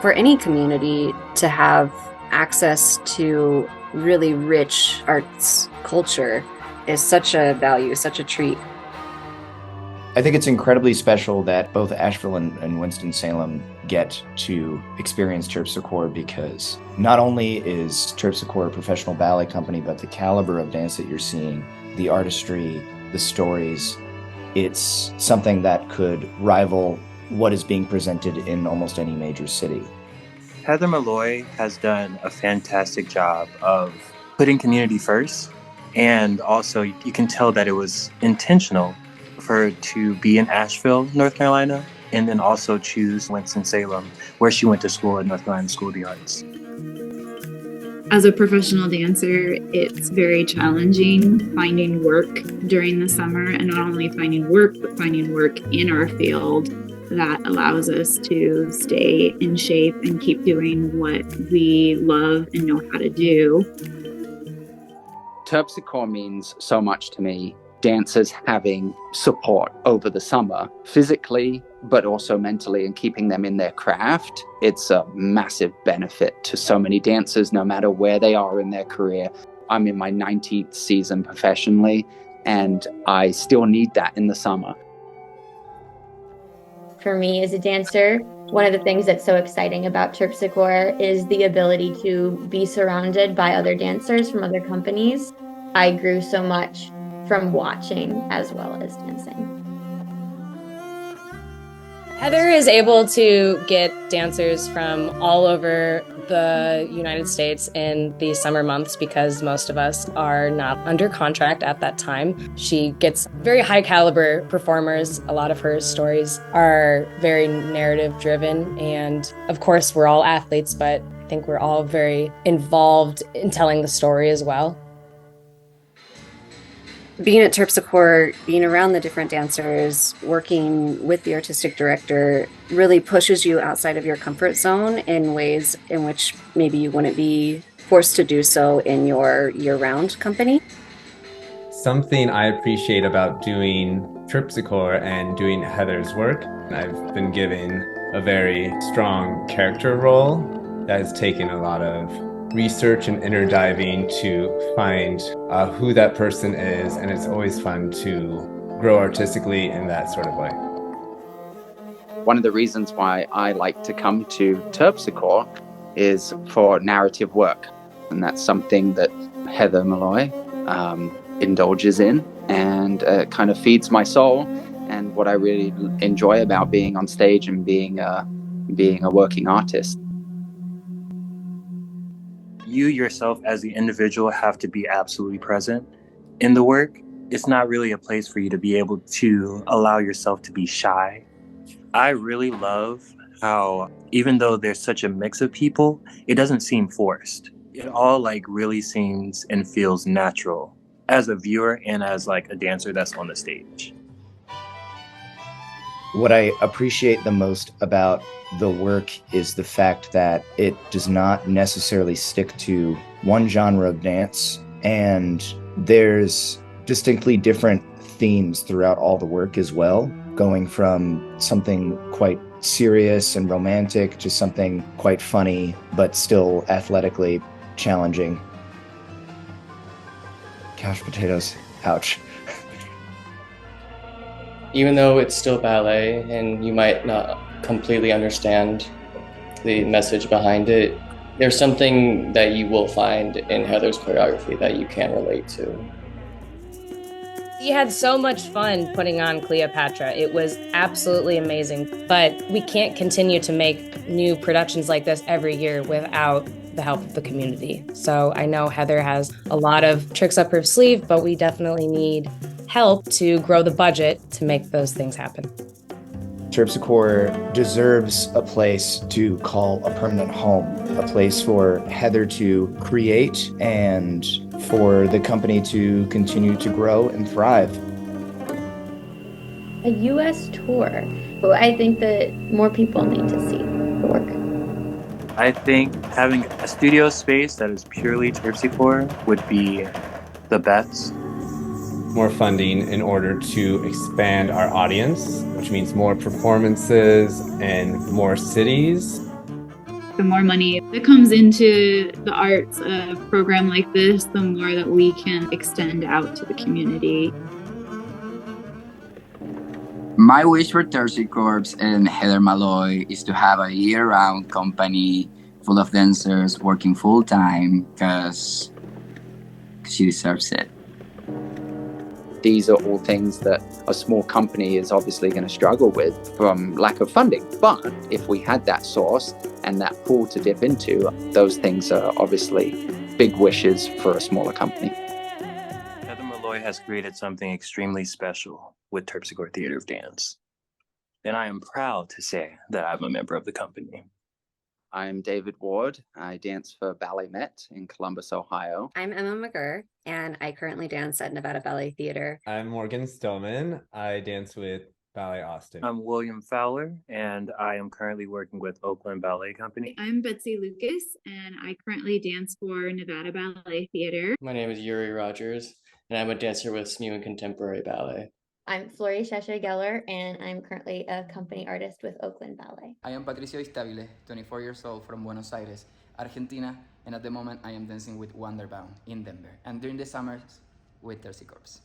for any community to have access to really rich arts culture is such a value, such a treat. I think it's incredibly special that both Asheville and Winston-Salem get to experience Terpsichore, because not only is Terpsichore a professional ballet company, but the caliber of dance that you're seeing, the artistry, the stories, it's something that could rival what is being presented in almost any major city. Heather Malloy has done a fantastic job of putting community first, and also you can tell that it was intentional for her to be in Asheville, North Carolina, and then also choose Winston-Salem, where she went to school at North Carolina School of the Arts. As a professional dancer, it's very challenging finding work during the summer, and not only finding work, but finding work in our field that allows us to stay in shape and keep doing what we love and know how to do. Terpsichore means so much to me. Dancers having support over the summer, physically, but also mentally, and keeping them in their craft. It's a massive benefit to so many dancers, no matter where they are in their career. I'm in my 19th season professionally, and I still need that in the summer. For me as a dancer, one of the things that's so exciting about Terpsichore is the ability to be surrounded by other dancers from other companies. I grew so much from watching as well as dancing. Heather is able to get dancers from all over the United States in the summer months because most of us are not under contract at that time. She gets very high caliber performers. A lot of her stories are very narrative driven. And of course, we're all athletes, but I think we're all very involved in telling the story as well. Being at Terpsichore, being around the different dancers, working with the artistic director really pushes you outside of your comfort zone in ways in which maybe you wouldn't be forced to do so in your year-round company. Something I appreciate about doing Terpsichore and doing Heather's work, I've been given a very strong character role that has taken a lot of research and inner diving to find who that person is, and it's always fun to grow artistically in that sort of way. One of the reasons why I like to come to Terpsichore is for narrative work, and that's something that Heather Malloy indulges in, and kind of feeds my soul, and what I really enjoy about being on stage and being a working artist. You yourself as the individual have to be absolutely present in the work. It's not really a place for you to be able to allow yourself to be shy. I really love how, even though there's such a mix of people, it doesn't seem forced. It all really seems and feels natural as a viewer and as a dancer that's on the stage. What I appreciate the most about the work is the fact that it does not necessarily stick to one genre of dance, and there's distinctly different themes throughout all the work as well, going from something quite serious and romantic to something quite funny, but still athletically challenging. Couch potatoes, ouch. Even though it's still ballet and you might not completely understand the message behind it, there's something that you will find in Heather's choreography that you can relate to. We had so much fun putting on Cleopatra. It was absolutely amazing, but we can't continue to make new productions like this every year without the help of the community. So I know Heather has a lot of tricks up her sleeve, but we definitely need help to grow the budget to make those things happen. Terpsichore deserves a place to call a permanent home, a place for Heather to create and for the company to continue to grow and thrive. A U.S. tour. Well, I think that more people need to see the work. I think having a studio space that is purely Terpsichore would be the best. More funding in order to expand our audience, which means more performances and more cities. the more money that comes into the arts, a program like this, the more that we can extend out to the community. My wish for Terpsichore and Heather Malloy is to have a year-round company full of dancers working full-time because she deserves it. These are all things that a small company is obviously going to struggle with from lack of funding. But if we had that source and that pool to dip into, those things are obviously big wishes for a smaller company. Heather Malloy has created something extremely special with Terpsichore Theater of Dance. And I am proud to say that I'm a member of the company. I'm David Ward. I dance for Ballet Met in Columbus, Ohio. I'm Emma McGurr, and I currently dance at Nevada Ballet Theater. I'm Morgan Stillman. I dance with Ballet Austin. I'm William Fowler, and I am currently working with Oakland Ballet Company. I'm Betsy Lucas, and I currently dance for Nevada Ballet Theater. My name is Yuri Rogers, and I'm a dancer with SMU and Contemporary Ballet. I'm Flory Sheshe Geller, and I'm currently a company artist with Oakland Ballet. I am Patricio Istabile, 24 years old from Buenos Aires, Argentina, and at the moment I am dancing with Wonderbound in Denver, and during the summers with Terpsichore.